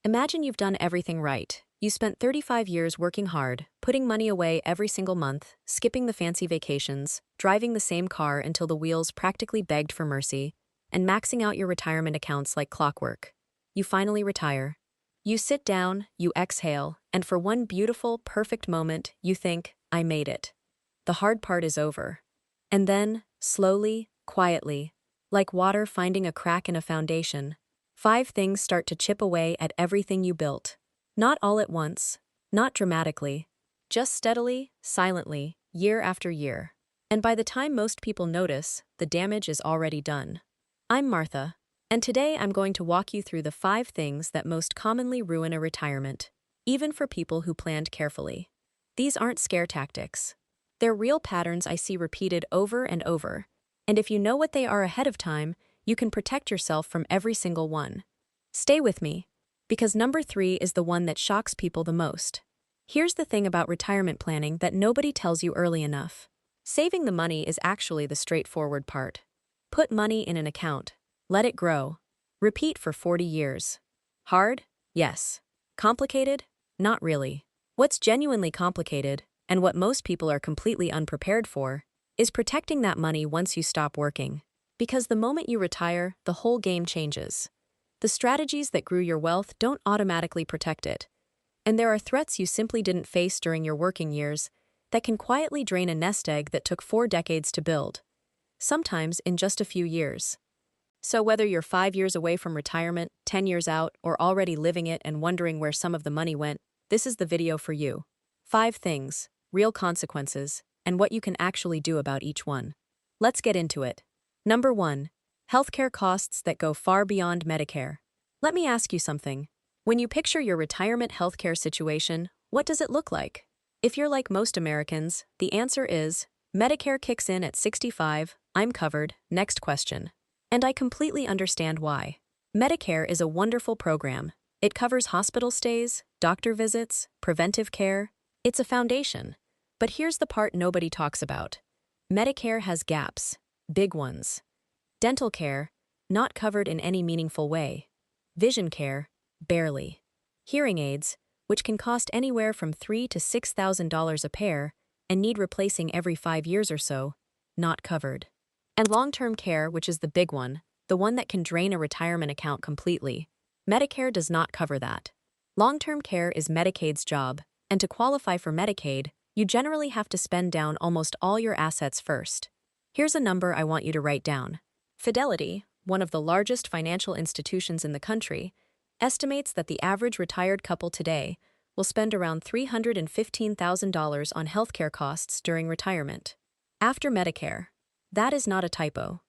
Imagine you've done everything right. You spent 35 years working hard, putting money away every single month, skipping the fancy vacations, driving the same car until the wheels practically begged for mercy, and maxing out your retirement accounts like clockwork. You finally retire. You sit down, you exhale, and for one beautiful, perfect moment, you think, I made it. The hard part is over. And then, slowly, quietly, like water finding a crack in a foundation, 5 things start to chip away at everything you built. Not all at once, not dramatically, just steadily, silently, year after year. And by the time most people notice, the damage is already done. I'm Martha, and today I'm going to walk you through the 5 things that most commonly ruin a retirement, even for people who planned carefully. These aren't scare tactics. They're real patterns I see repeated over and over, and if you know what they are ahead of time, you can protect yourself from every single one. Stay with me, because number 3 is the one that shocks people the most. Here's the thing about retirement planning that nobody tells you early enough. Saving the money is actually the straightforward part. Put money in an account. Let it grow. Repeat for 40 years. Hard? Yes. Complicated? Not really. What's genuinely complicated, and what most people are completely unprepared for, is protecting that money once you stop working. Because the moment you retire, the whole game changes. The strategies that grew your wealth don't automatically protect it. And there are threats you simply didn't face during your working years that can quietly drain a nest egg that took 4 decades to build, sometimes in just a few years. So whether you're 5 years away from retirement, 10 years out, or already living it and wondering where some of the money went, this is the video for you. 5 things, real consequences, and what you can actually do about each one. Let's get into it. Number 1. Healthcare costs that go far beyond Medicare. Let me ask you something. When you picture your retirement healthcare situation, what does it look like? If you're like most Americans, the answer is, Medicare kicks in at 65, I'm covered, next question. And I completely understand why. Medicare is a wonderful program. It covers hospital stays, doctor visits, preventive care. It's a foundation. But here's the part nobody talks about. Medicare has gaps, big ones. Dental care, not covered in any meaningful way. Vision care, barely. Hearing aids, which can cost anywhere from $3,000 to $6,000 a pair and need replacing every 5 years or so, not covered. And long-term care, which is the big one, the one that can drain a retirement account completely. Medicare does not cover that. Long-term care is Medicaid's job, and to qualify for Medicaid, you generally have to spend down almost all your assets first. Here's a number I want you to write down. Fidelity, one of the largest financial institutions in the country, estimates that the average retired couple today will spend around $315,000 on healthcare costs during retirement. After Medicare, that is not a typo.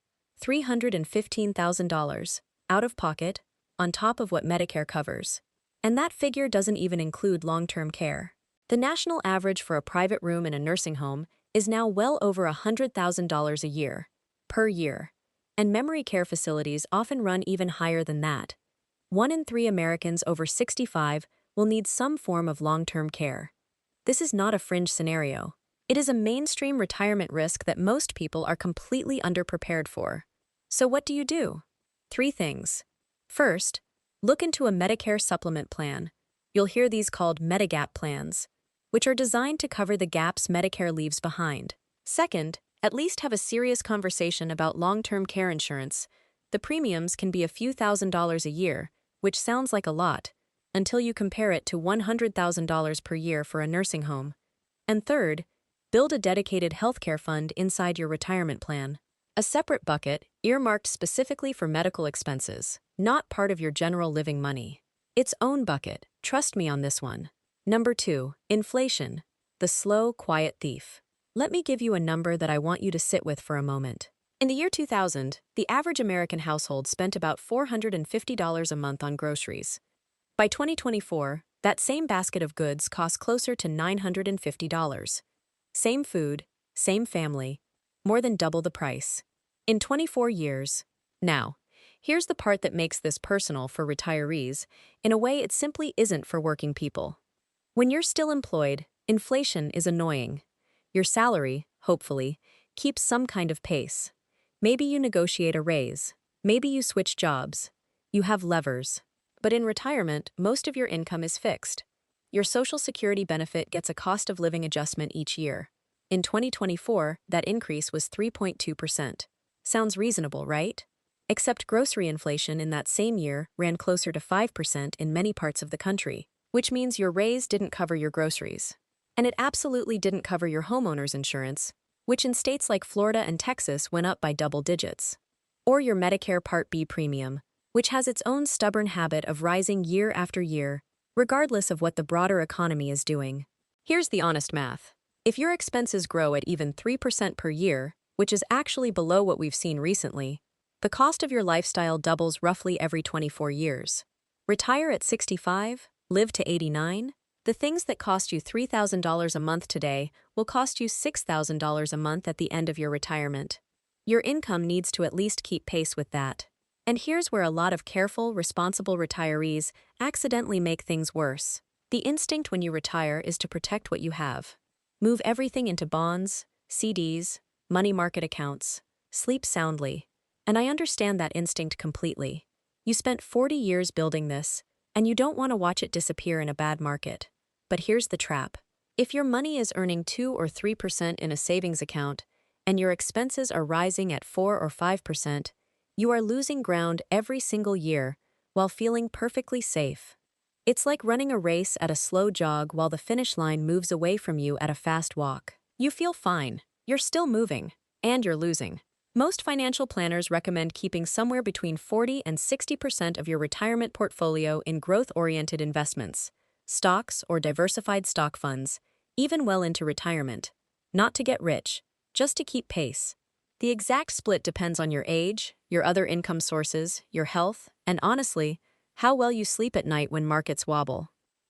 $315,000, out of pocket, on top of what Medicare covers. And that figure doesn't even include long-term care. The national average for a private room in a nursing home is now well over $100,000 a year, per year. And memory care facilities often run even higher than that. 1 in 3 Americans over 65 will need some form of long-term care. This is not a fringe scenario. It is a mainstream retirement risk that most people are completely underprepared for. So what do you do? 3 things. First, look into a Medicare supplement plan. You'll hear these called Medigap plans, which are designed to cover the gaps Medicare leaves behind. Second, at least have a serious conversation about long-term care insurance. The premiums can be a few $1,000s a year, which sounds like a lot, until you compare it to $100,000 per year for a nursing home. And third, build a dedicated healthcare fund inside your retirement plan. A separate bucket, earmarked specifically for medical expenses, not part of your general living money. Its own bucket, trust me on this one. Number 2, inflation, the slow, quiet thief. Let me give you a number that I want you to sit with for a moment. In the year 2000, the average American household spent about $450 a month on groceries. By 2024, that same basket of goods costs closer to $950. Same food, same family, more than double the price. In 24 years. Now, here's the part that makes this personal for retirees, in a way it simply isn't for working people. When you're still employed, inflation is annoying. Your salary, hopefully, keeps some kind of pace. Maybe you negotiate a raise. Maybe you switch jobs. You have levers. But in retirement, most of your income is fixed. Your Social Security benefit gets a cost of living adjustment each year. In 2024, that increase was 3.2%. Sounds reasonable, right? Except grocery inflation in that same year ran closer to 5% in many parts of the country, which means your raise didn't cover your groceries. And it absolutely didn't cover your homeowner's insurance, which in states like Florida and Texas went up by double digits. Or your Medicare Part B premium, which has its own stubborn habit of rising year after year, regardless of what the broader economy is doing. Here's the honest math. If your expenses grow at even 3% per year, which is actually below what we've seen recently, the cost of your lifestyle doubles roughly every 24 years. Retire at 65, live to 89. The things that cost you $3,000 a month today will cost you $6,000 a month at the end of your retirement. Your income needs to at least keep pace with that. And here's where a lot of careful, responsible retirees accidentally make things worse. The instinct when you retire is to protect what you have. Move everything into bonds, CDs, money market accounts. Sleep soundly. And I understand that instinct completely. You spent 40 years building this, and you don't want to watch it disappear in a bad market. But here's the trap. If your money is earning 2 or 3% in a savings account, and your expenses are rising at 4 or 5%, you are losing ground every single year while feeling perfectly safe. It's like running a race at a slow jog while the finish line moves away from you at a fast walk. You feel fine, you're still moving, and you're losing. Most financial planners recommend keeping somewhere between 40 and 60% of your retirement portfolio in growth-oriented investments, stocks or diversified stock funds, even well into retirement. Not to get rich, just to keep pace. The exact split depends on your age, your other income sources, your health, and honestly, how well you sleep at night when markets wobble.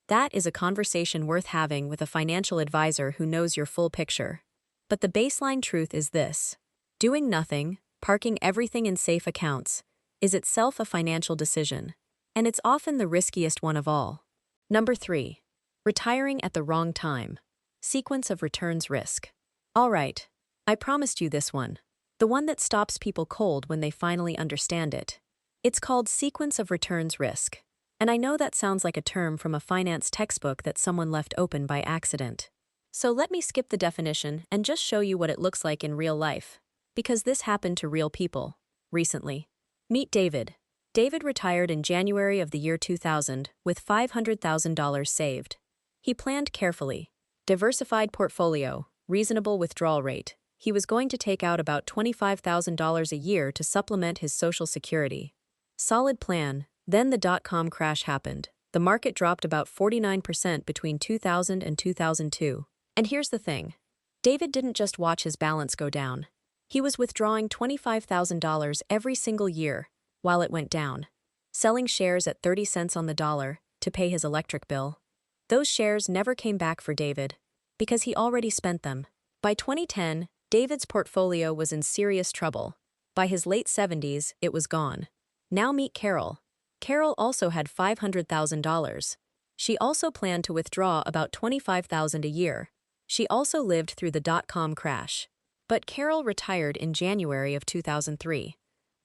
That is a conversation worth having with a financial advisor who knows your full picture. But the baseline truth is this. Doing nothing, parking everything in safe accounts, is itself a financial decision, and it's often the riskiest one of all. Number 3. Retiring at the wrong time. Sequence of returns risk. All right, I promised you this one. The one that stops people cold when they finally understand it. It's called sequence of returns risk. And I know that sounds like a term from a finance textbook that someone left open by accident. So let me skip the definition and just show you what it looks like in real life. Because this happened to real people, recently. Meet David. David retired in January of the year 2000 with $500,000 saved. He planned carefully. Diversified portfolio, reasonable withdrawal rate. He was going to take out about $25,000 a year to supplement his Social Security. Solid plan. Then the dot-com crash happened. The market dropped about 49% between 2000 and 2002. And here's the thing. David didn't just watch his balance go down. He was withdrawing $25,000 every single year while it went down, selling shares at 30 cents on the dollar to pay his electric bill. Those shares never came back for David because he already spent them. By 2010, David's portfolio was in serious trouble. By his late 70s, it was gone. Now meet Carol. Carol also had $500,000. She also planned to withdraw about $25,000 a year. She also lived through the dot-com crash. But Carol retired in January of 2003,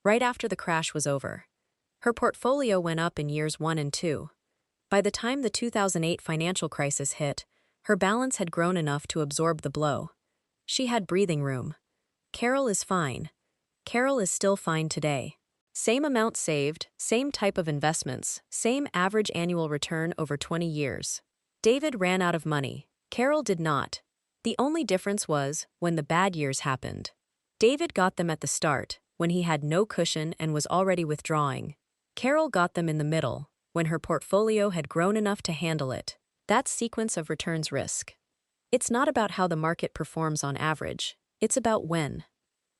right after the crash was over. Her portfolio went up in years 1 and 2. By the time the 2008 financial crisis hit, her balance had grown enough to absorb the blow. She had breathing room. Carol is fine. Carol is still fine today. Same amount saved, same type of investments, same average annual return over 20 years. David ran out of money. Carol did not. The only difference was when the bad years happened. David got them at the start, when he had no cushion and was already withdrawing. Carol got them in the middle, when her portfolio had grown enough to handle it. That's sequence of returns risk. It's not about how the market performs on average. It's about when.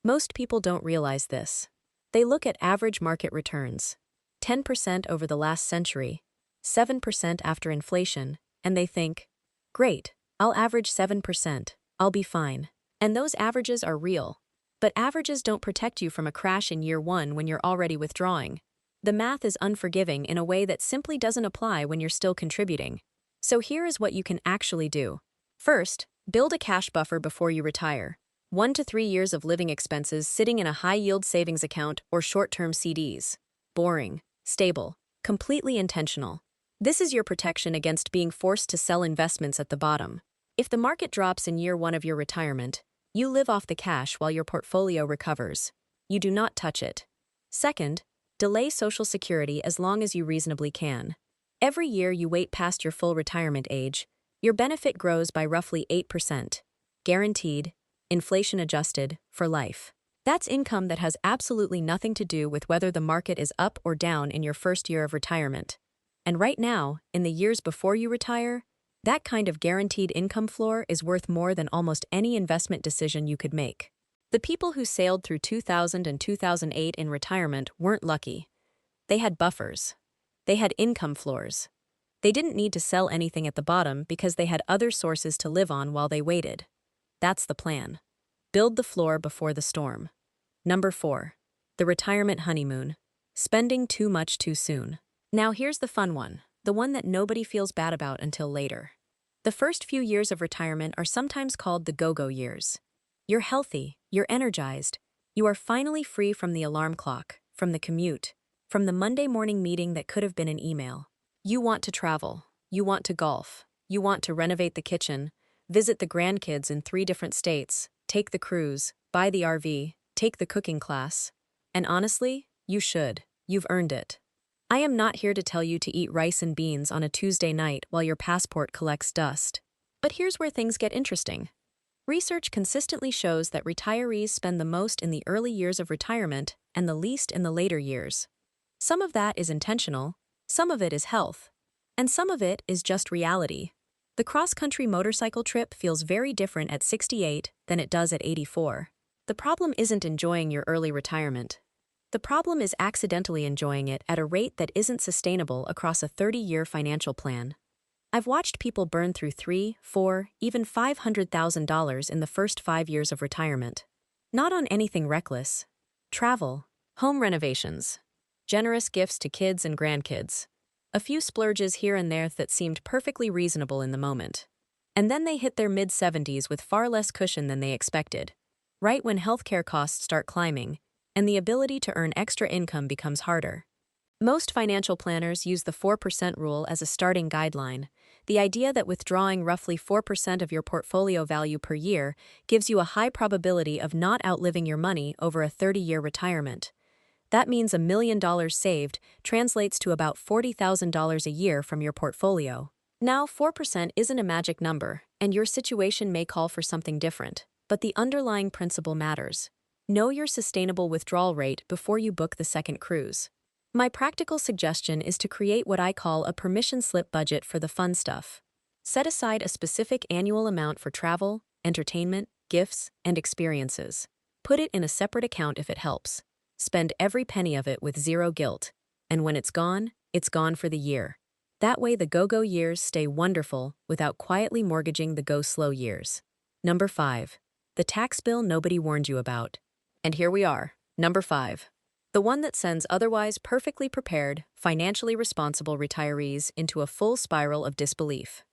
Most people don't realize this. They look at average market returns, 10% over the last century, 7% after inflation, and they think, great, I'll average 7%, I'll be fine. And those averages are real. But averages don't protect you from a crash in year 1 when you're already withdrawing. The math is unforgiving in a way that simply doesn't apply when you're still contributing. So here is what you can actually do. First, build a cash buffer before you retire. 1 to 3 years of living expenses sitting in a high-yield savings account or short-term CDs. Boring. Stable. Completely intentional. This is your protection against being forced to sell investments at the bottom. If the market drops in year one of your retirement, you live off the cash while your portfolio recovers. You do not touch it. Second, delay Social Security as long as you reasonably can. Every year you wait past your full retirement age, your benefit grows by roughly 8%. Guaranteed, inflation-adjusted, for life. That's income that has absolutely nothing to do with whether the market is up or down in your first year of retirement. And right now, in the years before you retire, that kind of guaranteed income floor is worth more than almost any investment decision you could make. The people who sailed through 2000 and 2008 in retirement weren't lucky. They had buffers. They had income floors. They didn't need to sell anything at the bottom because they had other sources to live on while they waited. That's the plan. Build the floor before the storm. Number 4. The retirement honeymoon. Spending too much too soon. Now here's the fun one, the one that nobody feels bad about until later. The first few years of retirement are sometimes called the go-go years. You're healthy, you're energized, you are finally free from the alarm clock, from the commute, from the Monday morning meeting that could have been an email. You want to travel, you want to golf, you want to renovate the kitchen, visit the grandkids in 3 different states, take the cruise, buy the RV, take the cooking class. And honestly, you should. You've earned it. I am not here to tell you to eat rice and beans on a Tuesday night while your passport collects dust. But here's where things get interesting. Research consistently shows that retirees spend the most in the early years of retirement and the least in the later years. Some of that is intentional, some of it is health, and some of it is just reality. The cross-country motorcycle trip feels very different at 68 than it does at 84. The problem isn't enjoying your early retirement. The problem is accidentally enjoying it at a rate that isn't sustainable across a 30-year financial plan. I've watched people burn through $3, $4, even $500,000 in the first 5 years of retirement. Not on anything reckless. Travel, home renovations, generous gifts to kids and grandkids, a few splurges here and there that seemed perfectly reasonable in the moment. And then they hit their mid-70s with far less cushion than they expected, right when healthcare costs start climbing, and the ability to earn extra income becomes harder. Most financial planners use the 4% rule as a starting guideline, the idea that withdrawing roughly 4% of your portfolio value per year gives you a high probability of not outliving your money over a 30-year retirement. That means $1 million saved translates to about $40,000 a year from your portfolio. Now, 4% isn't a magic number, and your situation may call for something different, but the underlying principle matters. Know your sustainable withdrawal rate before you book the second cruise. My practical suggestion is to create what I call a permission slip budget for the fun stuff. Set aside a specific annual amount for travel, entertainment, gifts, and experiences. Put it in a separate account if it helps. Spend every penny of it with zero guilt, and when it's gone for the year. That way the go-go years stay wonderful without quietly mortgaging the go-slow years. Number 5. The tax bill nobody warned you about. And here we are, number 5. The one that sends otherwise perfectly prepared, financially responsible retirees into a full spiral of disbelief.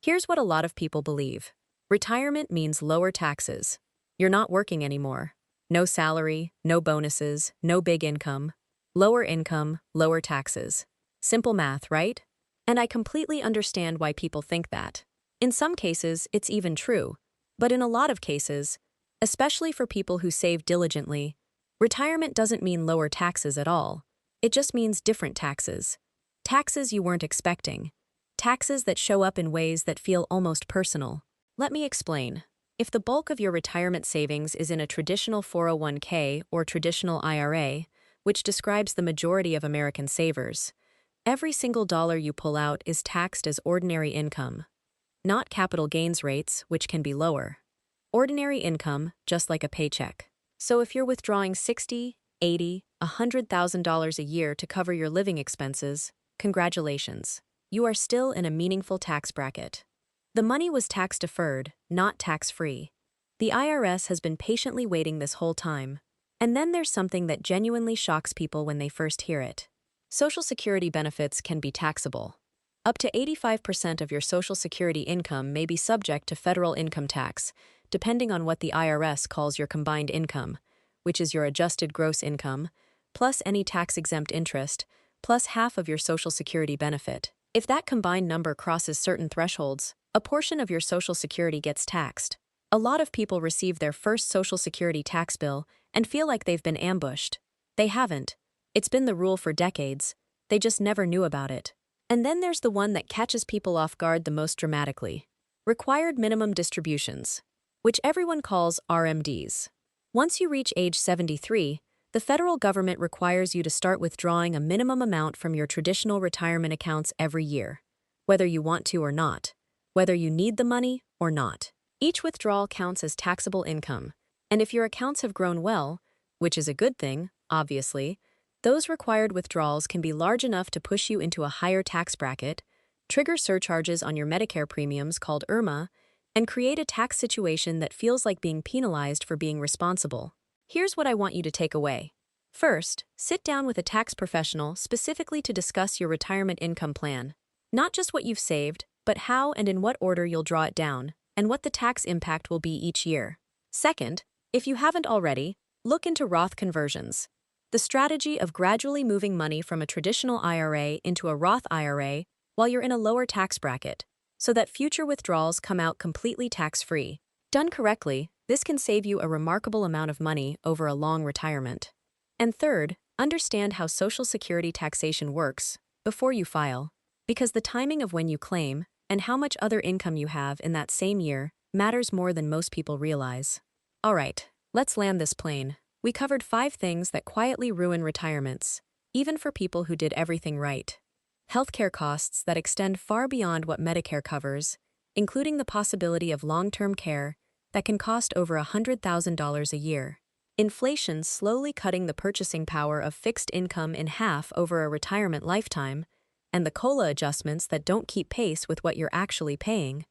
Here's what a lot of people believe. Retirement means lower taxes. You're not working anymore. No salary, no bonuses, no big income. Lower income, lower taxes. Simple math, right? And I completely understand why people think that. In some cases, it's even true. But in a lot of cases, especially for people who save diligently, retirement doesn't mean lower taxes at all. It just means different taxes. Taxes you weren't expecting. Taxes that show up in ways that feel almost personal. Let me explain. If the bulk of your retirement savings is in a traditional 401k or traditional IRA, which describes the majority of American savers, every single dollar you pull out is taxed as ordinary income. Not capital gains rates, which can be lower. Ordinary income, just like a paycheck. So if you're withdrawing $60,000, $80,000, $100,000 a year to cover your living expenses, congratulations. You are still in a meaningful tax bracket. The money was tax-deferred, not tax-free. The IRS has been patiently waiting this whole time. And then there's something that genuinely shocks people when they first hear it. Social Security benefits can be taxable. Up to 85% of your Social Security income may be subject to federal income tax, depending on what the IRS calls your combined income, which is your adjusted gross income, plus any tax-exempt interest, plus half of your Social Security benefit. If that combined number crosses certain thresholds, a portion of your Social Security gets taxed. A lot of people receive their first Social Security tax bill and feel like they've been ambushed. They haven't. It's been the rule for decades. They just never knew about it. And then there's the one that catches people off guard the most dramatically. Required minimum distributions, which everyone calls RMDs. Once you reach age 73, the federal government requires you to start withdrawing a minimum amount from your traditional retirement accounts every year, whether you want to or not, whether you need the money or not. Each withdrawal counts as taxable income, and if your accounts have grown well, which is a good thing, obviously, those required withdrawals can be large enough to push you into a higher tax bracket, trigger surcharges on your Medicare premiums called IRMA, and create a tax situation that feels like being penalized for being responsible. Here's what I want you to take away. First, sit down with a tax professional specifically to discuss your retirement income plan. Not just what you've saved, but how and in what order you'll draw it down, and what the tax impact will be each year. Second, if you haven't already, look into Roth conversions. The strategy of gradually moving money from a traditional IRA into a Roth IRA while you're in a lower tax bracket, so that future withdrawals come out completely tax-free. Done correctly, this can save you a remarkable amount of money over a long retirement. And third, understand how Social Security taxation works before you file, because the timing of when you claim and how much other income you have in that same year matters more than most people realize. All right, let's land this plane. We covered 5 things that quietly ruin retirements, even for people who did everything right. Healthcare costs that extend far beyond what Medicare covers, including the possibility of long-term care that can cost over $100,000 a year. Inflation slowly cutting the purchasing power of fixed income in half over a retirement lifetime, and the COLA adjustments that don't keep pace with what you're actually paying.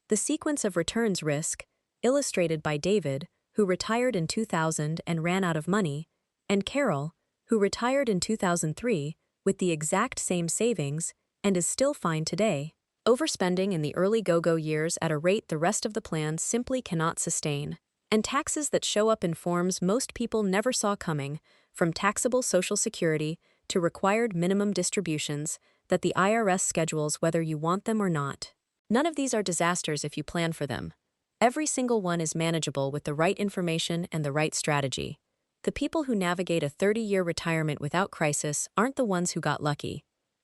The sequence of returns risk, illustrated by David, who retired in 2000 and ran out of money, and Carol, who retired in 2003 with the exact same savings and is still fine today. Overspending in the early go-go years at a rate the rest of the plan simply cannot sustain. And taxes that show up in forms most people never saw coming, from taxable Social Security to required minimum distributions that the IRS schedules whether you want them or not. None of these are disasters if you plan for them. Every single one is manageable with the right information and the right strategy. The people who navigate a 30-year retirement without crisis aren't the ones who got lucky.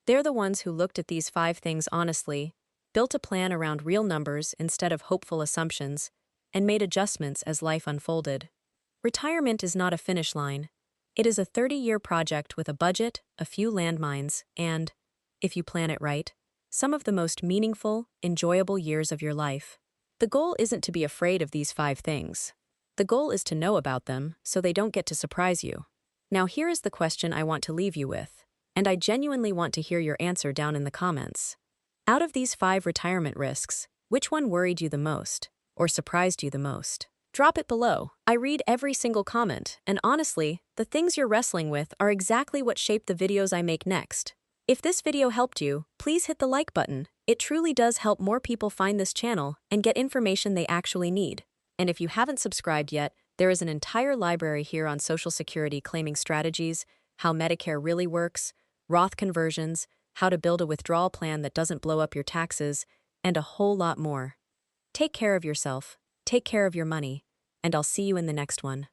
They're the ones who looked at these 5 things honestly, built a plan around real numbers instead of hopeful assumptions, and made adjustments as life unfolded. Retirement is not a finish line. It is a 30-year project with a budget, a few landmines, and, if you plan it right, some of the most meaningful, enjoyable years of your life. The goal isn't to be afraid of these 5 things. The goal is to know about them so they don't get to surprise you. Now here is the question I want to leave you with, and I genuinely want to hear your answer down in the comments. Out of these 5 retirement risks, which one worried you the most, or surprised you the most? Drop it below. I read every single comment, and honestly, the things you're wrestling with are exactly what shape the videos I make next. If this video helped you, please hit the like button. It truly does help more people find this channel and get information they actually need. And if you haven't subscribed yet, there is an entire library here on Social Security claiming strategies, how Medicare really works, Roth conversions, how to build a withdrawal plan that doesn't blow up your taxes, and a whole lot more. Take care of yourself, take care of your money, and I'll see you in the next one.